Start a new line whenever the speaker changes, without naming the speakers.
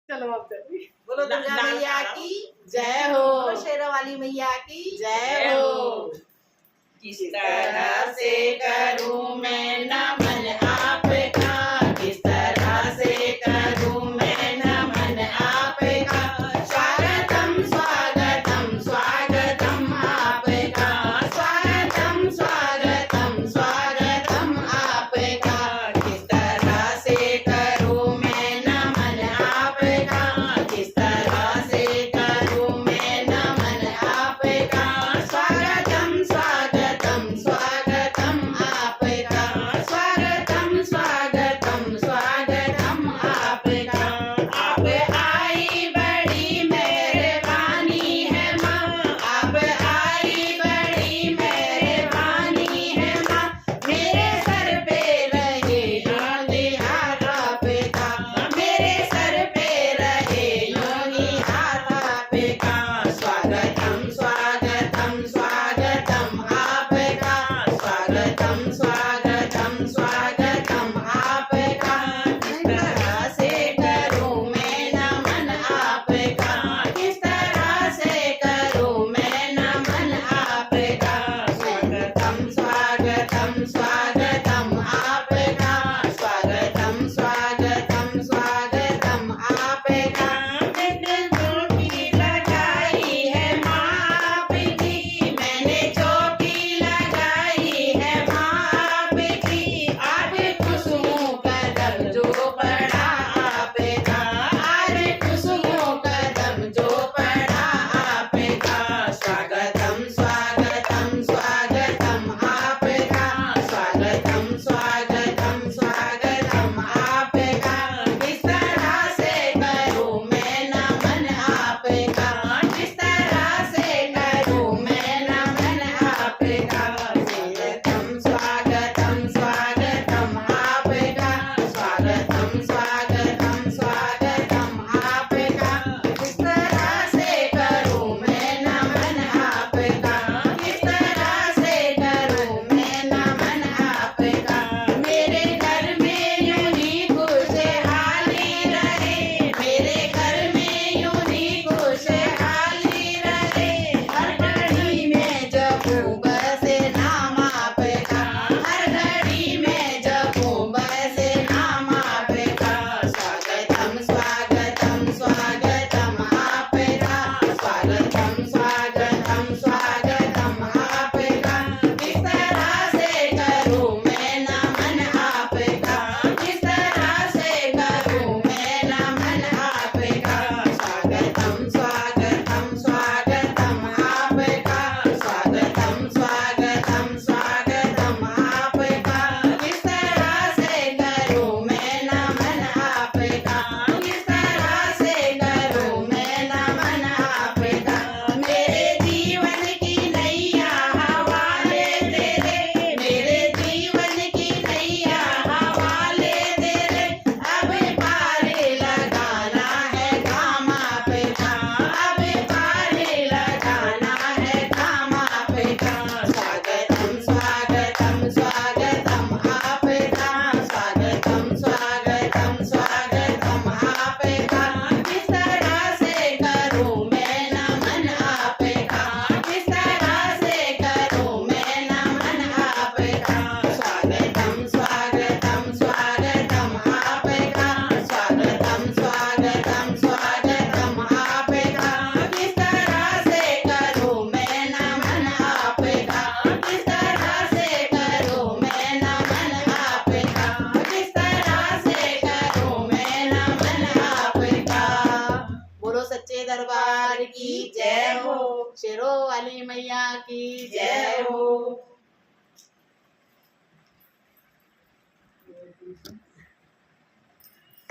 चलो अब चलिए।
बोलो दुर्गा मैया की
जय हो।
बोलो शेरों वाली मैया की
जय हो।
किस तरह से करूं मैं नमन आपका, किस तरह से करूं मैं नमन आपका। स्वागतम स्वागतम स्वागतम आपका, स्वागतम स्वागतम स्वागतम आपका। किस तरह से करूं मैं नमन आपका, किस तरह से करूं मैं नमन आपका। स्वागतम स्वागतम स्वागतम आपका, स्वागतम स्वागतम स्वागतम आपका। आप आई बड़ी मेहरबानी है माँ, आप आई बड़ी मेहरबानी है माँ। मेरे सर पे रहे योगी हाथ आपका, मेरे सर पे रहे योगी हाथ आपका। स्वागतम स्वागतम स्वागतम आपका, स्वागतम स्वागतम स्वागतम आपका। किस तरह से करूं मैं नमन आपका, किस तरह से करूं मैं नमन आपका। स्वागतम स्वागतम स्वागतम आपका, स्वागतम स्वागतम स्वागतम आपका। चौकी लगाई है माँ आपकी, मैंने चौकी लगाई है माँ आपकी। आज खुशबू कदम जो पड़ा आपका, आज खुशबू कदम जो पड़ा आपका। स्वागतम स्वागतम स्वागतम आपका, स्वागतम स्वागतम स्वागतम आपका। किस तरह से करूं मैं नमन आपका, किस तरह से करूं मैं नमन आपका। स्वागतम स्वागतम स्वागतम आपका, स्वागतम स्वागतम स्वागतम आपका। किस तरह से करूं मैं नमन आपका, किस तरह से करूं मैं नमन आपका। मेरे घर में यूं ही खुशहाली रहे, मेरे घर में यूं ही खुशहाली रहे। हर घड़ी में जपूं बसे नाम आपका, हर घड़ी में जपूं बसे नाम आपका। स्वागतम स्वागतम स्वागतम आपका, स्वागतम स्वागतम स्वागतम आपका। किस तरह से करूं मैं नमन आपका, किस तरह से करूं मैं नमन आपका। स्वागतम स्वागतम स्वागतम आपका, स्वागतम स्वागतम स्वागतम आपका। किस तरह से करूं मैं नमन आपका, किस तरह से करूं मैं नमन आपका। मेरे जीवन की नैया हवाले तेरे, मेरे जीवन की नैया हवाले तेरे। अब पारे लगाना है काम आपका, अब पारे लगाना है काम आपका। स्वागतम स्वागतम स्वागतम आपका, स्वागतम स्वागतम स्वागतम आपका। किस तरह से करूं मैं नमन आपका, किस तरह से करूं मैं नमन आपका। स्वागतम स्वागतम स्वागतम आपका, स्वागतम स्वागतम स्वागतम आपका। किस तरह से करूं मैं नमन आपका, किस तरह से करूं मैं नमन आपका। किस तरह से करूं मैं नमन आपका। बोलो सच्चे दरबार की जय हो, शेरों वाली मैया की जय हो।